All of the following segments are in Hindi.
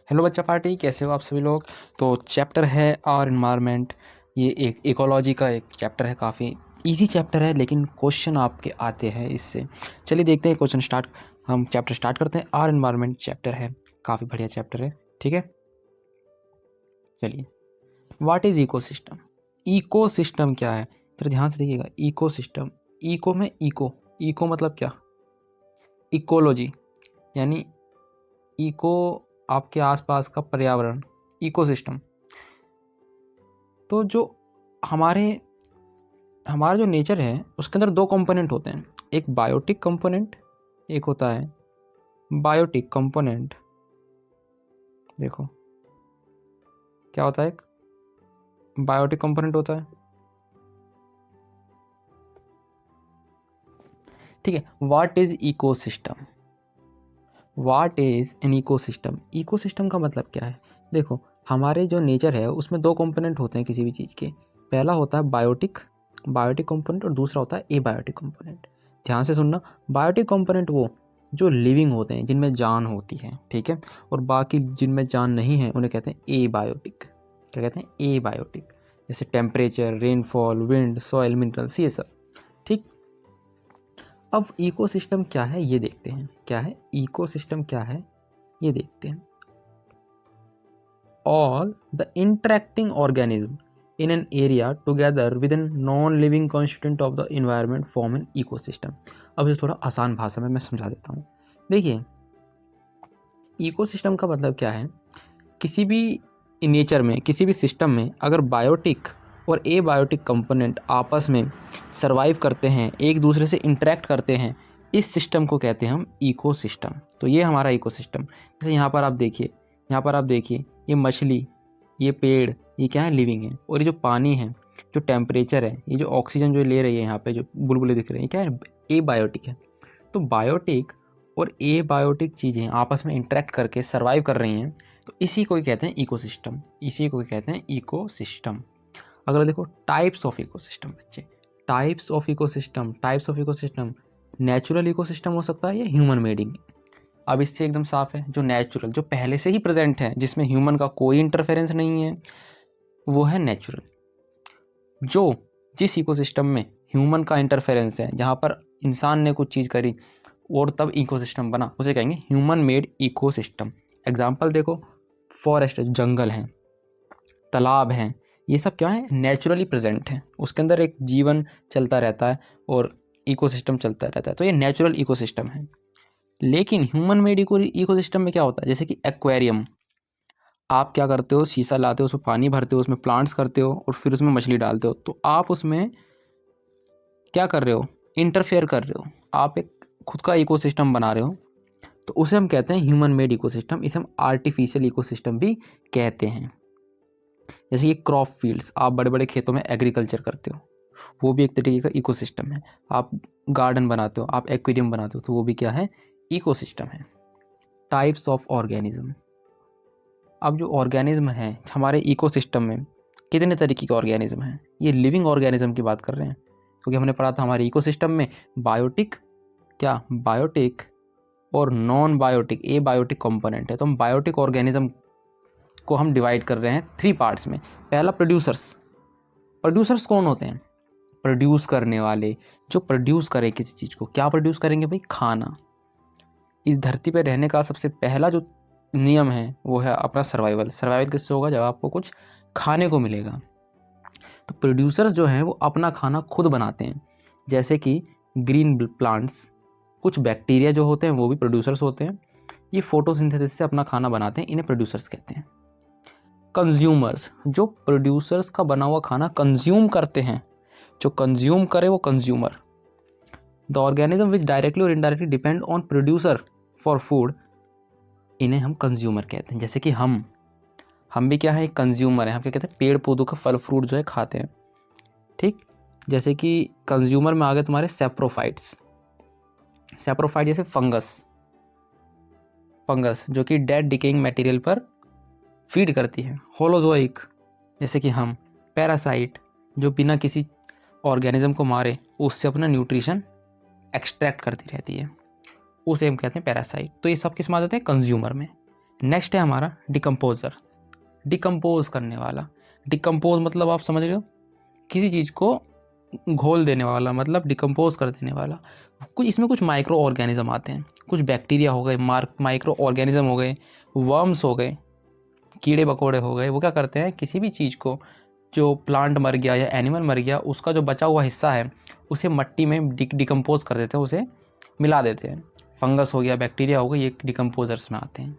हेलो बच्चा पार्टी, कैसे हो आप सभी लोग। तो चैप्टर है और इन्वायरमेंट। ये एक इकोलॉजी का एक चैप्टर है, काफ़ी इजी चैप्टर है, लेकिन क्वेश्चन आपके आते हैं इससे। चलिए देखते हैं क्वेश्चन स्टार्ट। हम चैप्टर स्टार्ट करते हैं। और इन्वायरमेंट चैप्टर है, काफ़ी बढ़िया चैप्टर है। ठीक है, चलिए। What is ecosystem. इकोसिस्टम क्या है, जरा ध्यान से देखिएगा। इकोसिस्टम, इको में इको, इको मतलब क्या, इकोलॉजी यानी इको आपके आसपास का पर्यावरण, इकोसिस्टम। तो जो हमारे हमारा जो नेचर है उसके अंदर दो कंपोनेंट होते हैं, एक बायोटिक कंपोनेंट, एक होता है बायोटिक कंपोनेंट। देखो क्या होता है, एक बायोटिक कंपोनेंट होता है। ठीक है, what is ecosystem. What is an ecosystem. Ecosystem का मतलब क्या है। देखो हमारे जो नेचर है उसमें दो कंपोनेंट होते हैं किसी भी चीज़ के। पहला होता है बायोटिक बायोटिक कंपोनेंट और दूसरा होता है एबायोटिक कंपोनेंट। ध्यान से सुनना। बायोटिक कंपोनेंट वो जो लिविंग होते हैं, जिनमें जान होती है, ठीक है। और बाकी जिनमें जान नहीं है उन्हें कहते हैं एबायोटिक। क्या कहते हैं, एबायोटिक। जैसे temperature, rainfall, wind, soil, minerals, ये सब। ठीक। अब इकोसिस्टम क्या है ये देखते हैं। क्या है इकोसिस्टम, क्या है ये देखते हैं। All the interacting organism in an area together within non-living constituent of the environment form an ecosystem। अब ये थोड़ा आसान भाषा में मैं समझा देता हूँ। देखिए इकोसिस्टम का मतलब क्या है, किसी भी नेचर में, किसी भी सिस्टम में अगर बायोटिक और एबायोटिक कंपोनेंट आपस में सरवाइव करते हैं, एक दूसरे से इंटरेक्ट करते हैं, इस सिस्टम को कहते हैं हम इकोसिस्टम। तो ये हमारा इकोसिस्टम। जैसे यहाँ पर आप देखिए, यहाँ पर आप देखिए, ये मछली, ये पेड़, ये क्या है, लिविंग है। और ये जो पानी है, जो टेम्परेचर है, ये जो ऑक्सीजन जो ले रही है, यहाँ पे जो बुलबुले दिख रहे हैं, क्या है, एबायोटिक है। तो बायोटिक और एबायोटिक चीज़ें आपस में इंटरेक्ट करके सर्वाइव कर रही हैं, तो इसी को ही कहते हैं इकोसिस्टम। इसी को ही कहते हैं इकोसिस्टम। अगर देखो टाइप्स ऑफ इकोसिस्टम बच्चे, types of ecosystem, types of ecosystem, natural ecosystem हो सकता है या ह्यूमन मेडिंग। अब इससे एकदम साफ है, जो नेचुरल, जो पहले से ही प्रेजेंट है, जिसमें ह्यूमन का कोई इंटरफेरेंस नहीं है, वो है नेचुरल। जो जिस इकोसिस्टम में ह्यूमन का इंटरफेरेंस है, जहाँ पर इंसान ने कुछ चीज़ करी और तब इकोसिस्टम बना, उसे कहेंगे ह्यूमन मेड इकोसिस्टम। एग्जाम्पल देखो, फॉरेस्ट, जंगल हैं, तालाब हैं, ये सब क्या है, नेचुरली प्रेजेंट हैं, उसके अंदर एक जीवन चलता रहता है और इकोसिस्टम चलता रहता है, तो ये नेचुरल इकोसिस्टम है। लेकिन ह्यूमन मेड इकोसिस्टम में क्या होता है, जैसे कि एक्वेरियम, आप क्या करते हो, शीशा लाते हो, उसमें पानी भरते हो, उसमें प्लांट्स करते हो और फिर उसमें मछली डालते हो, तो आप उसमें क्या कर रहे हो, इंटरफेयर कर रहे हो, आप एक खुद का इकोसिस्टम बना रहे हो। तो उसे हम कहते हैं ह्यूमन मेड इकोसिस्टम। इसे हम आर्टिफिशियल इकोसिस्टम भी कहते हैं। जैसे ये क्रॉप फील्ड्स, आप बड़े बड़े खेतों में एग्रीकल्चर करते हो, वो भी एक तरीके का इकोसिस्टम है। आप गार्डन बनाते हो, आप एक्वेरियम बनाते हो, तो वो भी क्या है, इकोसिस्टम है। Types of organism. अब जो ऑर्गेनिज्म है हमारे इकोसिस्टम में, कितने तरीके के ऑर्गेनिज्म हैं, ये लिविंग ऑर्गेनिज्म की बात कर रहे हैं, क्योंकि हमने पढ़ा था हमारे इकोसिस्टम में बायोटिक, क्या बायोटिक और नॉन बायोटिक, ए बायोटिक कंपोनेंट है। तो हम बायोटिक ऑर्गेनिज्म को हम डिवाइड कर रहे हैं 3 पार्ट्स में। पहला प्रोड्यूसर्स। प्रोड्यूसर्स कौन होते हैं, प्रोड्यूस करने वाले, जो प्रोड्यूस करें किसी चीज़ को। क्या प्रोड्यूस करेंगे भाई, खाना। इस धरती पर रहने का सबसे पहला जो नियम है वो है अपना सर्वाइवल। सर्वाइवल किससे होगा, जब आपको कुछ खाने को मिलेगा। तो प्रोड्यूसर्स जो हैं वो अपना खाना खुद बनाते हैं। जैसे कि ग्रीन प्लांट्स, कुछ बैक्टीरिया जो होते हैं वो भी प्रोड्यूसर्स होते हैं। ये फोटोसिंथेसिस से अपना खाना बनाते हैं, इन्हें प्रोड्यूसर्स कहते हैं। कंज्यूमर्स, जो प्रोड्यूसर्स का बना हुआ खाना कंज्यूम करते हैं, जो कंज्यूम करे वो consumer. The organism which directly और indirectly depend on producer for food, इन्हें हम कंज्यूमर कहते हैं। जैसे कि हम भी क्या है, कंज्यूमर हैं। हम क्या कहते हैं, पेड़ पौधों का फल फ्रूट जो है खाते हैं। ठीक। जैसे कि कंज्यूमर में आ गए तुम्हारे सेप्रोफाइट्स। सेप्रोफाइट जैसे फंगस जो कि डेड डिकेइंग मटेरियल पर फीड करती है। होलोजोइक जैसे कि हम। पैरासाइट जो बिना किसी ऑर्गेनिज्म को मारे उससे अपना न्यूट्रिशन एक्सट्रैक्ट करती रहती है, उसे हम कहते हैं पैरासाइट। तो ये सब किस में आ जाते हैं, कंज्यूमर में। नेक्स्ट है हमारा डिकम्पोज़र, डिकम्पोज करने वाला। डिकम्पोज मतलब आप समझ रहे हो, किसी चीज़ को घोल देने वाला, मतलब डिकम्पोज कर देने वाला। कुछ इसमें कुछ माइक्रो ऑर्गेनिज्म आते हैं, कुछ बैक्टीरिया हो गए, माइक्रो ऑर्गेनिज्म हो गए, वर्म्स हो गए, कीड़े मकोड़े हो गए। वो क्या करते हैं, किसी भी चीज़ को, जो प्लांट मर गया या एनिमल मर गया, उसका जो बचा हुआ हिस्सा है उसे मिट्टी में डिकम्पोज कर देते हैं, उसे मिला देते हैं। फंगस हो गया, बैक्टीरिया हो गया, ये डिकम्पोजर्स में आते हैं।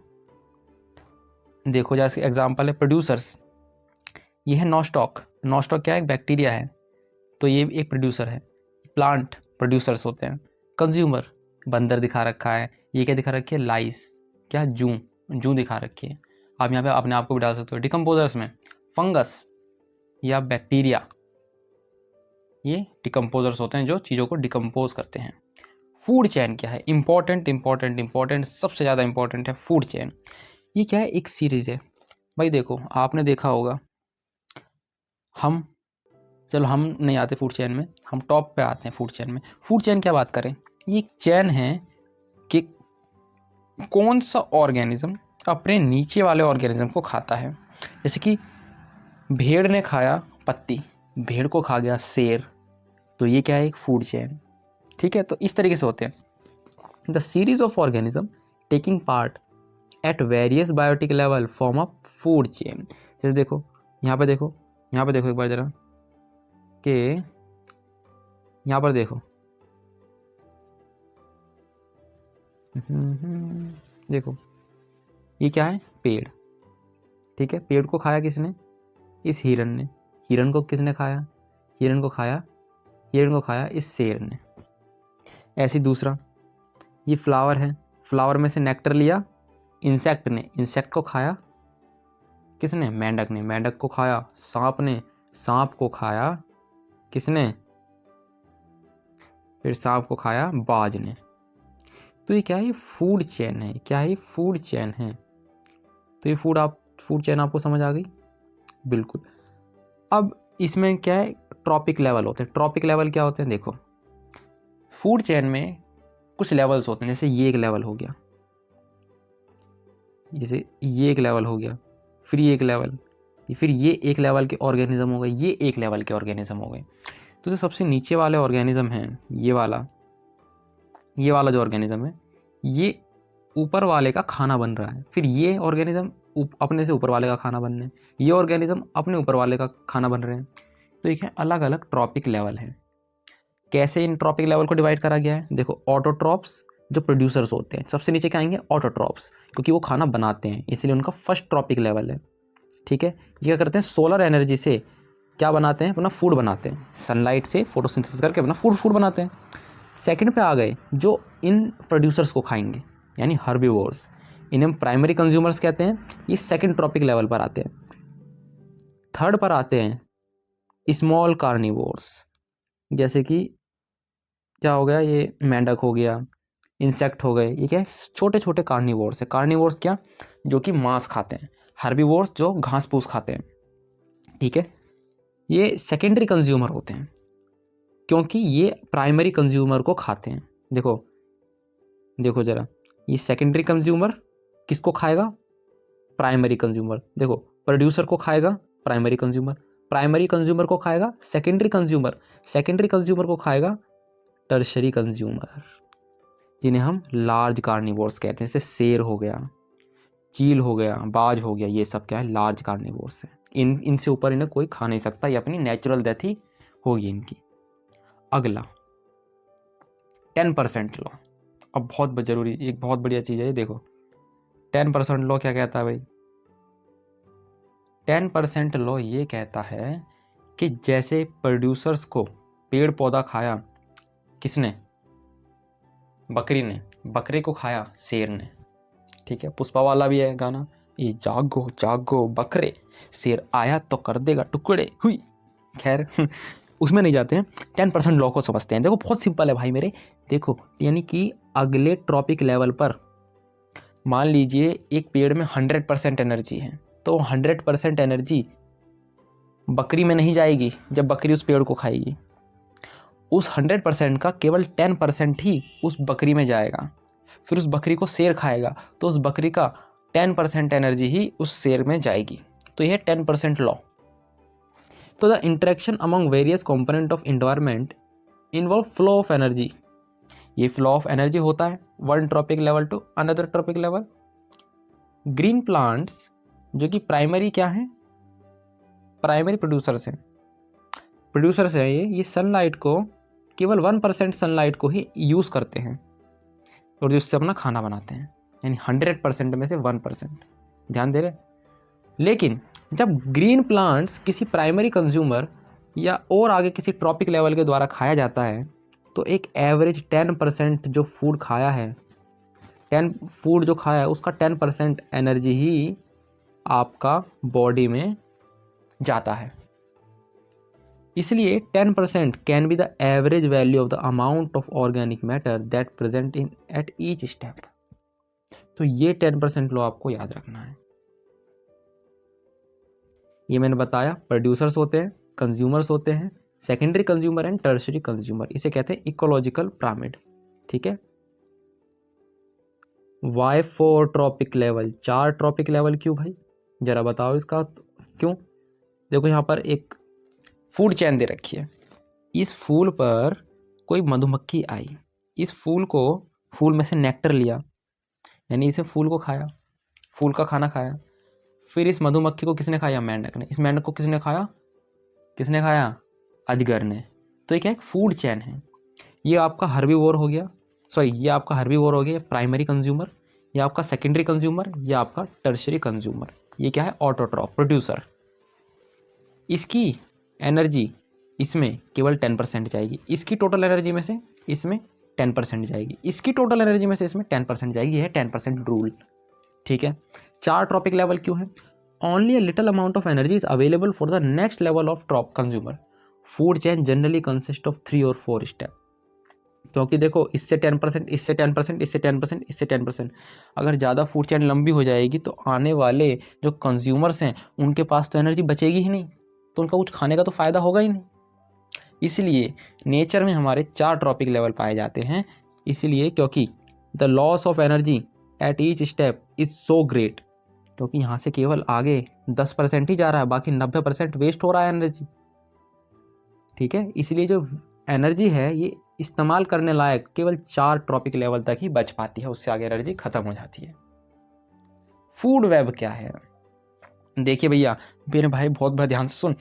देखो जैसे एग्जांपल है प्रोड्यूसर्स, ये है नॉस्टॉक। नॉस्टॉक क्या है, एक बैक्टीरिया है, तो ये एक प्रोड्यूसर है। प्लांट प्रोड्यूसर्स होते हैं। कंज्यूमर, बंदर दिखा रखा है, ये क्या दिखा रखी है, लाइस, क्या जूं, जूं दिखा रखी है। आप यहाँ पे अपने आप को भी डाल सकते हो। डिकम्पोजर्स में फंगस या बैक्टीरिया, ये डिकम्पोजर्स होते हैं जो चीज़ों को डिकम्पोज करते हैं। फूड चेन क्या है, इंपॉर्टेंट, सबसे ज़्यादा इंपॉर्टेंट है फूड चेन। ये क्या है, एक सीरीज़ है भाई। देखो आपने देखा होगा, चलो हम नहीं आते फूड चेन में, हम टॉप पे आते हैं फूड चेन में। फूड चेन क्या बात करें, ये एक चेन है कि कौन सा ऑर्गेनिज्म अपने नीचे वाले ऑर्गेनिज्म को खाता है। जैसे कि भेड़ ने खाया पत्ती, भेड़ को खा गया शेर, तो ये क्या है, एक फूड चेन। ठीक है, तो इस तरीके से होते हैं। The series of organism taking part at various biotic level form a food chain. जैसे देखो यहाँ पे देखो, यहाँ पे देखो एक बार जरा, कि यहाँ पर देखो, देखो ये क्या है, पेड़। ठीक है, पेड़ को खाया किसने, इस हिरन ने। हिरन को किसने खाया, हिरन को खाया इस शेर ने। ऐसी दूसरा, ये फ्लावर है, फ्लावर में से नेक्टर लिया इंसेक्ट ने, इंसेक्ट को खाया किसने, मेंढक ने, मेंढक को खाया सांप ने, सांप को खाया किसने, फिर सांप को खाया बाज ने। तो ये क्या है, फूड चेन है। क्या है, फूड चेन है। तो ये फूड चेन आपको समझ आ गई, बिल्कुल। अब इसमें क्या है, ट्रॉपिक लेवल होते हैं। ट्रॉपिक लेवल क्या होते हैं, देखो फूड चेन में कुछ लेवल्स होते हैं। जैसे ये एक लेवल हो गया, जैसे ये एक लेवल हो गया, फिर ये एक लेवल, फिर ये एक लेवल के ऑर्गेनिज्म हो गए, ये एक लेवल के ऑर्गेनिज्म हो गए। तो जो सबसे नीचे वाले ऑर्गेनिज्म हैं, ये वाला जो ऑर्गेनिज्म है, ये ऊपर वाले का खाना बन रहा है। फिर ये ऑर्गेनिज्म अपने से ऊपर वाले का खाना बन रहे हैं, ये ऑर्गेनिज्म अपने ऊपर वाले का खाना बन रहे हैं। तो ये अलग अलग ट्रॉपिक लेवल है। कैसे इन ट्रॉपिक लेवल को डिवाइड करा गया है, देखो ऑटोट्रॉप्स जो प्रोड्यूसर्स होते हैं, सबसे नीचे क्या आएंगे, ऑटोट्रॉप्स, क्योंकि वो खाना बनाते हैं, इसलिए उनका फर्स्ट ट्रॉपिक लेवल है। ठीक है, ये क्या करते हैं, सोलर एनर्जी से क्या बनाते हैं, अपना फूड बनाते हैं, सनलाइट से फोटोसिंथेसिस करके अपना फूड बनाते हैं। सेकंड पे आ गए जो इन प्रोड्यूसर्स को खाएंगे, यानी हर्बीवोर्स, इन्हें प्राइमरी कंज्यूमर्स कहते हैं। ये सेकंड ट्रॉपिक लेवल पर आते हैं। थर्ड पर आते हैं स्मॉल कार्निवोर्स, जैसे कि क्या हो गया, ये मेंढक हो गया, इंसेक्ट हो गए, ये क्या है, छोटे छोटे कार्निवोर्स है। कार्निवोर्स क्या, जो कि मांस खाते हैं। हर्बीवोर्स जो घास फूस खाते हैं। ठीक है, ये सेकेंडरी कंज्यूमर होते हैं, क्योंकि ये प्राइमरी कंज्यूमर को खाते हैं। देखो जरा, ये सेकेंडरी कंज्यूमर किसको खाएगा, प्राइमरी कंज्यूमर। देखो प्रोड्यूसर को खाएगा प्राइमरी कंज्यूमर, प्राइमरी कंज्यूमर को खाएगा सेकेंडरी कंज्यूमर, सेकेंडरी कंज्यूमर को खाएगा टर्शरी कंज्यूमर, जिन्हें हम लार्ज कार्निवोर्स कहते हैं। जैसे शेर हो गया, चील हो गया, बाज हो गया, ये सब क्या है, लार्ज कार्निवोर्स है। इनसे ऊपर इन्हें कोई खा नहीं सकता, ये अपनी नेचुरल डेथ ही होगी इनकी। अगला 10% लॉ। अब बहुत जरूरी, एक बहुत बढ़िया चीज़ है ये, देखो 10% लॉ क्या कहता है भाई। 10% लॉ ये कहता है कि जैसे प्रोड्यूसर्स को पेड़ पौधा खाया किसने, बकरी ने, बकरे को खाया शेर ने। ठीक है, पुष्पा वाला भी है गाना, ये जागो जागो बकरे, शेर आया तो कर देगा टुकड़े हुई। खैर उसमें नहीं जाते हैं, 10% लॉ को समझते हैं। देखो बहुत सिंपल है भाई मेरे। देखो यानी कि अगले ट्रॉपिक लेवल पर मान लीजिए एक पेड़ में 100% एनर्जी है, तो 100% एनर्जी बकरी में नहीं जाएगी जब बकरी उस पेड़ को खाएगी। उस 100% का केवल 10% ही उस बकरी में जाएगा। फिर उस बकरी को शेर खाएगा, तो उस बकरी का 10% एनर्जी ही उस शेयर में जाएगी। तो यह 10% लॉ। तो the interaction among various component of environment involve flow of energy. ये फ्लो ऑफ एनर्जी होता है one trophic level to another trophic level. Green plants जो कि प्राइमरी क्या है, प्राइमरी प्रोड्यूसर्स हैं, ये सनलाइट को केवल 1% सनलाइट को ही यूज़ करते हैं और जिससे अपना खाना बनाते हैं, यानी 100% में से 1%। ध्यान दे रहे। लेकिन जब ग्रीन प्लांट्स किसी प्राइमरी कंज्यूमर या और आगे किसी ट्रॉपिक लेवल के द्वारा खाया जाता है तो एक एवरेज 10% जो फूड खाया है, उसका 10% एनर्जी ही आपका बॉडी में जाता है। इसलिए 10% can be the average value of the amount of organic matter that present in at each step. तो ये 10% लो आपको याद रखना है। ये मैंने बताया, प्रोड्यूसर्स होते हैं, कंज्यूमर्स होते हैं, secondary consumer and tertiary consumer. इसे कहते हैं इकोलॉजिकल पिरामिड। ठीक है। Why 4 trophic level, 4 trophic level क्यों भाई, जरा बताओ इसका क्यों। देखो यहाँ पर एक फूड चेन दे रखी है। इस फूल पर कोई मधुमक्खी आई, इस फूल में से नेक्टर लिया, यानी इसे फूल को खाया, फूल का खाना खाया। फिर इस मधुमक्खी को किसने खाया, मेंढक ने। इस मेंढक को किसने खाया, अजगर ने। तो ये क्या है, फूड चेन है। ये आपका हर्बीवोर हो गया, ये आपका हर्बीवोर हो गया, प्राइमरी कंज्यूमर। ये आपका सेकेंडरी कंज्यूमर, ये आपका टर्शियरी कंज्यूमर। ये क्या है, ऑटोट्रॉफ, प्रोड्यूसर। इसकी एनर्जी इसमें केवल 10% जाएगी, इसकी टोटल एनर्जी में से इसमें 10% जाएगी, इसकी टोटल एनर्जी में से इसमें 10% जाएगी। यह है 10% रूल। ठीक है। 4 ट्रॉपिक लेवल क्यों है? Only a little amount of energy is available for the next level of top consumer. Food chain generally consist of 3 और 4 स्टेप। क्योंकि देखो, इससे 10%, इससे 10%, इससे 10%, इससे 10%। अगर ज़्यादा फूड चेन लंबी हो जाएगी तो आने वाले जो कंज्यूमर्स हैं उनके पास तो एनर्जी बचेगी ही नहीं, तो उनका कुछ खाने का तो फ़ायदा होगा ही नहीं। इसलिए नेचर में हमारे 4 ट्रॉपिक लेवल पाए जाते हैं। इसलिए क्योंकि the loss of energy at each step is so great, क्योंकि यहाँ से केवल आगे 10% ही जा रहा है, बाकी 90% वेस्ट हो रहा है एनर्जी। ठीक है। इसलिए जो एनर्जी है ये इस्तेमाल करने लायक केवल 4 ट्रॉपिक लेवल तक ही बच पाती है, उससे आगे एनर्जी खत्म हो जाती है। फूड वेब क्या है? देखिए भैया, मेरे भाई बहुत ध्यान से सुन।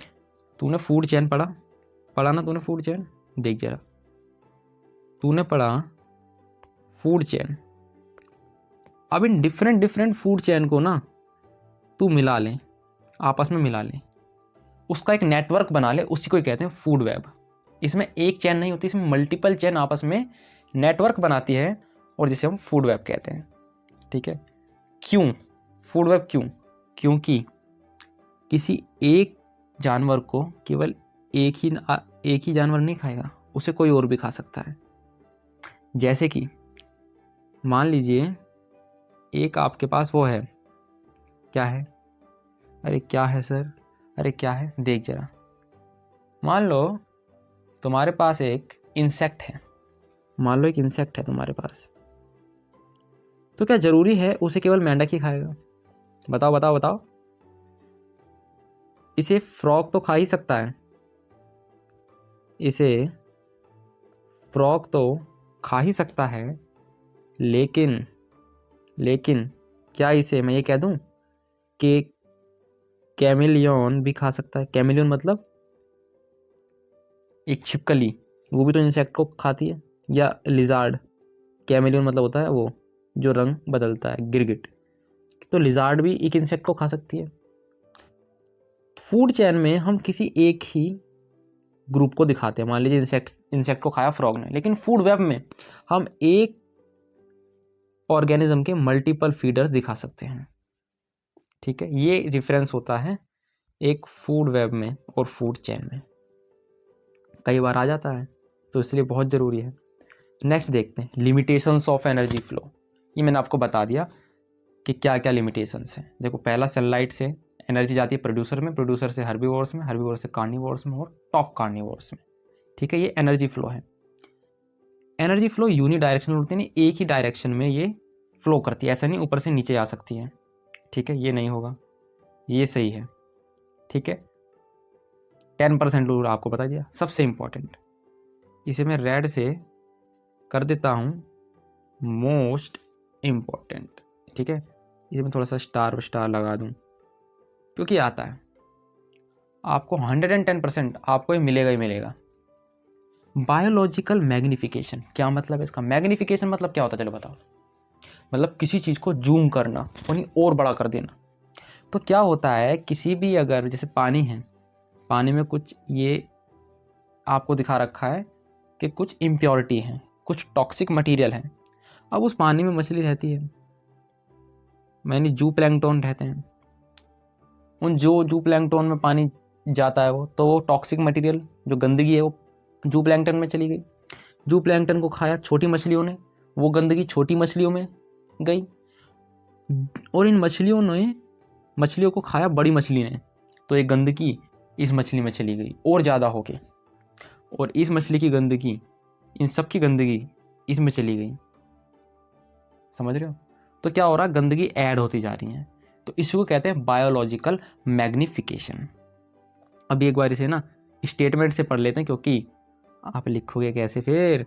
तूने फूड चेन पढ़ा ना तूने फूड चेन? देख जरा, तूने पढ़ा फूड चेन। अब इन डिफरेंट फूड चेन को ना तू मिला ले, आपस में मिला ले, उसका एक नेटवर्क बना ले, उसी को ही कहते हैं फूड वेब। इसमें एक चेन नहीं होती, इसमें मल्टीपल चेन आपस में नेटवर्क बनाती है और जिसे हम फूड वेब कहते हैं। ठीक है। क्यों फूड वेब? क्योंकि किसी एक जानवर को केवल एक ही जानवर नहीं खाएगा, उसे कोई और भी खा सकता है। जैसे कि मान लीजिए एक आपके पास वो है, क्या है, अरे क्या है सर, अरे क्या है, देख जरा। मान लो तुम्हारे पास एक इंसेक्ट है, तुम्हारे पास, तो क्या जरूरी है उसे केवल मेंढक ही खाएगा? बताओ। इसे फ्रॉग तो खा ही सकता है, लेकिन क्या इसे मैं ये कह दूं कि कैमिलियन भी खा सकता है? कैमिलियन मतलब एक छिपकली, वो भी तो इंसेक्ट को खाती है। या लिजार्ड, कैमिलियन मतलब होता है वो जो रंग बदलता है, गिरगिट। तो लिजार्ड भी एक इंसेक्ट को खा सकती है। फूड चेन में हम किसी एक ही ग्रुप को दिखाते हैं। मान लीजिए इंसेक्ट को खाया फ्रॉग ने, लेकिन फूड वेब में हम एक ऑर्गेनिज्म के मल्टीपल फीडर्स दिखा सकते हैं। ठीक है। ये डिफरेंस होता है एक फूड वेब में और फूड चेन में, कई बार आ जाता है, तो इसलिए बहुत ज़रूरी है। नेक्स्ट देखते हैं लिमिटेशंस ऑफ एनर्जी फ्लो। ये मैंने आपको बता दिया कि क्या क्या लिमिटेशंस हैं। देखो, पहला सनलाइट से एनर्जी जाती है प्रोड्यूसर में, प्रोड्यूसर से हर्बीवोर्स में, हर्बीवोर से कार्निवोर्स में और टॉप कार्निवोर्स में। ठीक है। ये एनर्जी फ्लो है। एनर्जी फ्लो यूनी डायरेक्शनल होती है, एक ही डायरेक्शन में ये फ्लो करती है, ऐसा नहीं ऊपर से नीचे जा सकती है। ठीक है, ये नहीं होगा, ये सही है। ठीक है, 10% रूल आपको बता दिया, सबसे इम्पॉर्टेंट। इसे मैं रेड से कर देता हूँ मोस्ट इम्पॉर्टेंट। ठीक है, इसे मैं थोड़ा सा स्टार लगा दूँ, क्योंकि आता है आपको 110% आपको ही मिलेगा ही मिलेगा। बायोलॉजिकल मैग्निफिकेशन क्या मतलब है इसका? मैग्निफिकेशन मतलब क्या होता है, चलो बताओ। मतलब किसी चीज़ को जूम करना, उन्हें और बड़ा कर देना। तो क्या होता है, किसी भी अगर जैसे पानी है, पानी में कुछ ये आपको दिखा रखा है कि कुछ इम्प्योरिटी है, कुछ टॉक्सिक मटेरियल है। अब उस पानी में मछली रहती है, मैंने जू प्लैंकटन रहते हैं, उन जू प्लैंकटन में पानी जाता है तो वो टॉक्सिक मटेरियल जो गंदगी है वो जू प्लैंकटन में चली गई। जू प्लैंकटन को खाया छोटी मछलियों ने, वो गंदगी छोटी मछलियों में गई, और इन मछलियों को खाया बड़ी मछली ने, तो ये गंदगी इस मछली में चली गई और ज़्यादा हो गई, और इस मछली की गंदगी, इन सब की गंदगी इसमें चली गई। समझ रहे हो? तो क्या हो रहा है, गंदगी ऐड होती जा रही है। तो इसको कहते हैं बायोलॉजिकल मैग्निफिकेशन। अब एक बार इसे ना स्टेटमेंट से पढ़ लेते हैं, क्योंकि आप लिखोगे कैसे फिर।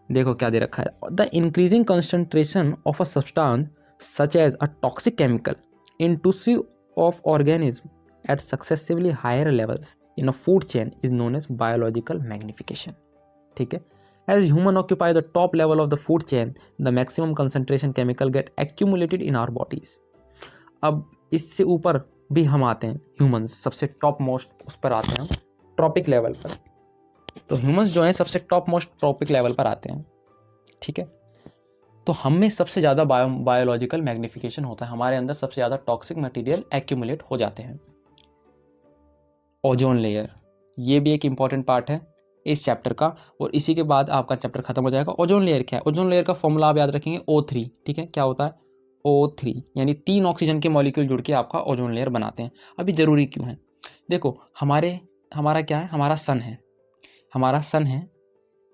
देखो क्या दे रखा है, the increasing concentration of a substance such as a toxic chemical in tissue of organism at successively higher levels in a food chain is known as biological magnification. ठीक है, as human occupy the top level of the food chain, the maximum concentration chemical get accumulated in our bodies। अब इससे ऊपर भी हम आते हैं, ह्यूमंस सबसे टॉप मोस्ट उस पर आते हैं, ट्रॉपिक लेवल पर। तो ह्यूमंस जो हैं सबसे टॉप मोस्ट ट्रॉपिक लेवल पर आते हैं। ठीक है, तो हम में सबसे ज़्यादा बायोलॉजिकल मैग्निफिकेशन होता है, हमारे अंदर सबसे ज़्यादा टॉक्सिक मटेरियल एक्यूमुलेट हो जाते हैं। ओजोन लेयर, ये भी एक इम्पॉर्टेंट पार्ट है इस चैप्टर का, और इसी के बाद आपका चैप्टर खत्म हो जाएगा। ओजोन लेयर क्या है? ओजोन लेयर का फॉर्मूला आप याद रखेंगे O3। ठीक है, क्या होता है O3, यानी 3 ऑक्सीजन के मॉलिक्यूल जुड़ के आपका ओजोन लेयर बनाते हैं। अभी ज़रूरी क्यों है? देखो हमारा क्या है, हमारा सन है,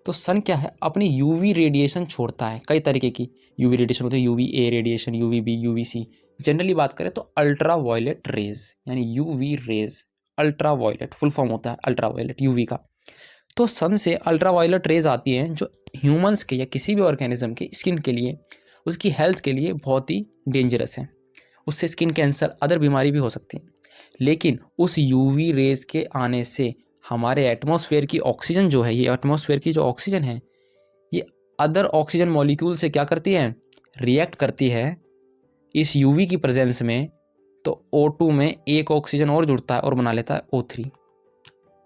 तो सन क्या है, अपनी यूवी रेडिएशन छोड़ता है। कई तरीके की यूवी रेडिएशन होती है, UVA radiation, UVB, UVC। Generally बात करें तो अल्ट्रा वायलेट रेज, यानी UV rays, ultraviolet full form होता है अल्ट्रा वायलेट UV का। तो सन से अल्ट्रा वायलेट रेज आती हैं जो ह्यूमंस के या किसी भी ऑर्गेनिज्म के स्किन के लिए, उसकी हेल्थ के लिए बहुत ही डेंजरस है। उससे स्किन कैंसर, अदर बीमारी भी हो सकती है। लेकिन उस यूवी रेज के आने से हमारे एटमॉस्फेयर की ऑक्सीजन जो है, ये एटमॉस्फेयर की जो ऑक्सीजन है, ये अदर ऑक्सीजन मॉलिक्यूल से क्या करती है, रिएक्ट करती है इस यूवी की प्रेजेंस में। तो O2 में एक ऑक्सीजन और जुड़ता है और बना लेता है O3।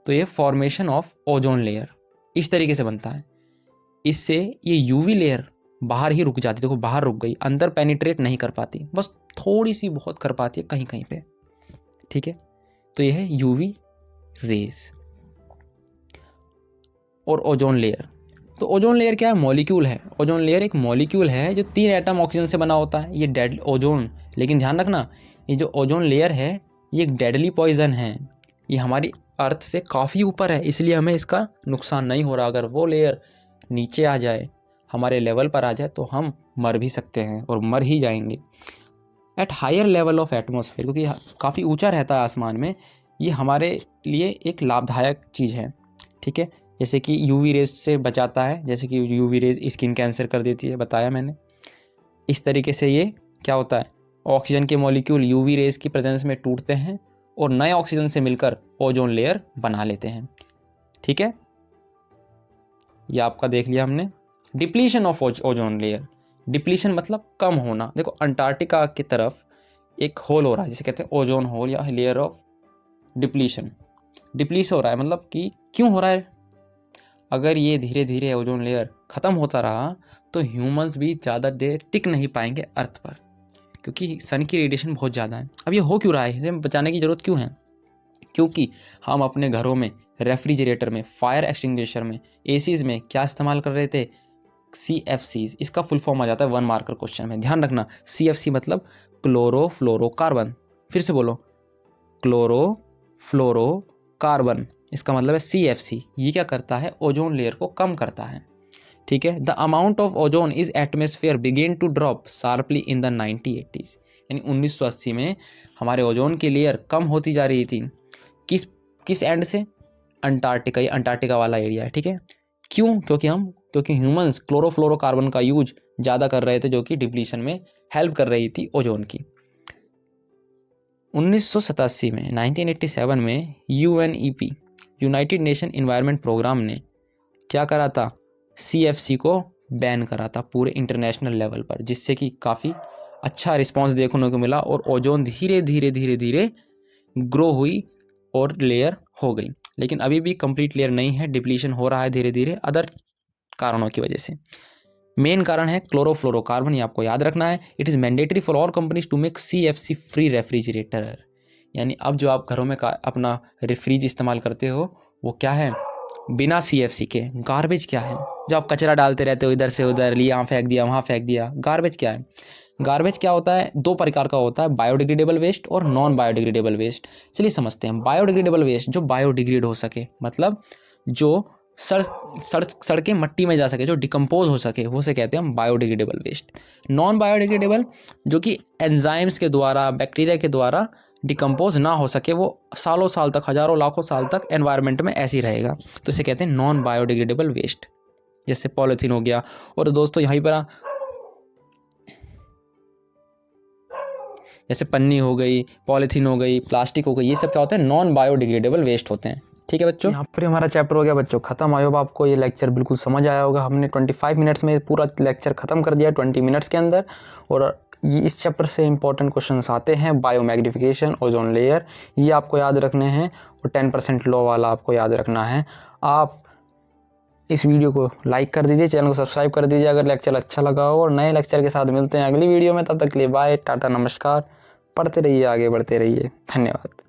तो ये फॉर्मेशन ऑफ ओजोन लेयर इस तरीके से बनता है। इससे ये यूवी लेयर बाहर ही रुक जाती, देखो बाहर रुक गई, अंदर पेनिट्रेट नहीं कर पाती, बस थोड़ी सी बहुत कर पाती है कहीं कहीं पे। ठीक है, तो ये है यूवी रेज और ओजोन लेयर। तो ओजोन लेयर क्या है, मॉलिक्यूल है। ओजोन लेयर एक मॉलिक्यूल है जो 3 एटम ऑक्सीजन से बना होता है, ये डेड ओजोन। लेकिन ध्यान रखना, ये जो ओजोन लेयर है ये एक डेडली पॉइजन है, ये हमारी अर्थ से काफ़ी ऊपर है, इसलिए हमें इसका नुकसान नहीं हो रहा। अगर वो लेयर नीचे आ जाए, हमारे लेवल पर आ जाए, तो हम मर भी सकते हैं और मर ही जाएंगे। At higher level of atmosphere, क्योंकि काफ़ी ऊंचा रहता है आसमान में, ये हमारे लिए एक लाभदायक चीज़ है। ठीक है, जैसे कि यूवी रेज से बचाता है, जैसे कि यूवी रेज स्किन कैंसर कर देती है, बताया मैंने। इस तरीके से ये क्या होता है, ऑक्सीजन के मॉलिक्यूल यूवी रेज की प्रेजेंस में टूटते हैं और नए ऑक्सीजन से मिलकर ओजोन लेयर बना लेते हैं। ठीक है, ये आपका देख लिया हमने। Depletion of ozone layer, depletion मतलब कम होना। देखो अंटार्कटिका की तरफ एक होल हो रहा है, जिसे कहते हैं ओजोन होल या लेयर ऑफ डिप्लीशन। डिप्लीस हो रहा है, मतलब कि क्यों हो रहा है? अगर ये धीरे धीरे ओजोन लेयर ख़त्म होता रहा तो ह्यूमंस भी ज़्यादा देर टिक नहीं पाएंगे अर्थ पर, क्योंकि सन की रेडिएशन बहुत ज़्यादा है। अब ये हो क्यों रहा है, इसे बचाने की ज़रूरत क्यों है? क्योंकि हम अपने घरों में, रेफ्रिजरेटर में, फायर एक्सटिंग्विशर में, एसीज़ में क्या इस्तेमाल कर रहे थे, CFCs। इसका फुल फॉर्म आ जाता है 1 मार्कर क्वेश्चन में, ध्यान रखना। CFC मतलब क्लोरोफ्लोरोकार्बन। फिर से बोलो, क्लोरोफ्लोरोकार्बन, इसका मतलब है CFC। ये क्या करता है, ओजोन लेयर को कम करता है। ठीक है, the amount of ozone is atmosphere began to drop sharply in the 1980s। यानी 1980 में हमारे ओजोन की लेयर कम होती जा रही थी। किस एंड से? अंटार्कटिका, ये अंटार्कटिका वाला एरिया है, ठीक है। क्यों? क्योंकि ह्यूमंस क्लोरोफ्लोरोकार्बन का यूज ज़्यादा कर रहे थे, जो कि डिप्लीशन में हेल्प कर रही थी ओजोन की। 1987 में 1987 में UNEP, United Nation Environment Programme ने क्या करा था? CFC को बैन करा था पूरे इंटरनेशनल लेवल पर, जिससे कि काफ़ी अच्छा रिस्पांस देखने को मिला और ओजोन धीरे धीरे ग्रो हुई और लेयर हो गई। लेकिन अभी भी कंप्लीट लेयर नहीं है, डिप्लीशन हो रहा है धीरे धीरे अदर कारणों की वजह से। मेन कारण है क्लोरोफ्लोरोकार्बन, ये आपको याद रखना है। It is mandatory for all companies to make CFC free refrigerator. यानी अब जो आप घरों में अपना फ्रिज इस्तेमाल करते हो वो क्या है? बिना CFC के। गार्बेज क्या है? जो आप कचरा डालते रहते हो इधर से उधर, लिया यहाँ फेंक दिया वहाँ फेंक दिया। गार्बेज क्या है? गार्बेज क्या होता है? 2 प्रकार का होता है, बायोडिग्रेडेबल वेस्ट और नॉन बायोडिग्रेडेबल वेस्ट। चलिए समझते हैं। बायोडिग्रेडेबल वेस्ट जो बायोडिग्रेड हो सके, मतलब जो सड़ के मट्टी में जा सके, जो डिकम्पोज हो सके, वो से कहते हैं हम बायोडिग्रेडेबल वेस्ट। नॉन बायोडिग्रेडेबल जो कि एंजाइम्स के द्वारा, बैक्टीरिया के द्वारा डिकम्पोज ना हो सके, वो सालों साल तक, हज़ारों लाखों साल तक एनवायरनमेंट में ऐसे ही रहेगा, तो इसे कहते हैं नॉन बायोडिग्रेडेबल वेस्ट। जैसे पॉलीथीन हो गया। और दोस्तों यहीं पर जैसे पन्नी हो गई, पॉलीथीन हो गई, प्लास्टिक हो गई, ये सब क्या होते हैं? नॉन बायोडिग्रेडेबल वेस्ट होते हैं। ठीक है बच्चों, यहाँ पर हमारा चैप्टर हो गया बच्चों खत्म। आई होप आपको ये लेक्चर बिल्कुल समझ आया होगा। हमने 25 मिनट्स में पूरा लेक्चर खत्म कर दिया, 20 मिनट्स के अंदर। और ये इस चैप्टर से इंपॉर्टेंट क्वेश्चंस आते हैं, बायोमैग्निफिकेशन, ओजोन लेयर, ये आपको याद रखने हैं। और 10% लॉ वाला आपको याद रखना है। आप इस वीडियो को लाइक कर दीजिए, चैनल को सब्सक्राइब कर दीजिए अगर लेक्चर अच्छा लगा हो। और नए लेक्चर के साथ मिलते हैं अगली वीडियो में। तब तक के लिए बाय, टाटा, नमस्कार। पढ़ते रहिए, आगे बढ़ते रहिए। धन्यवाद।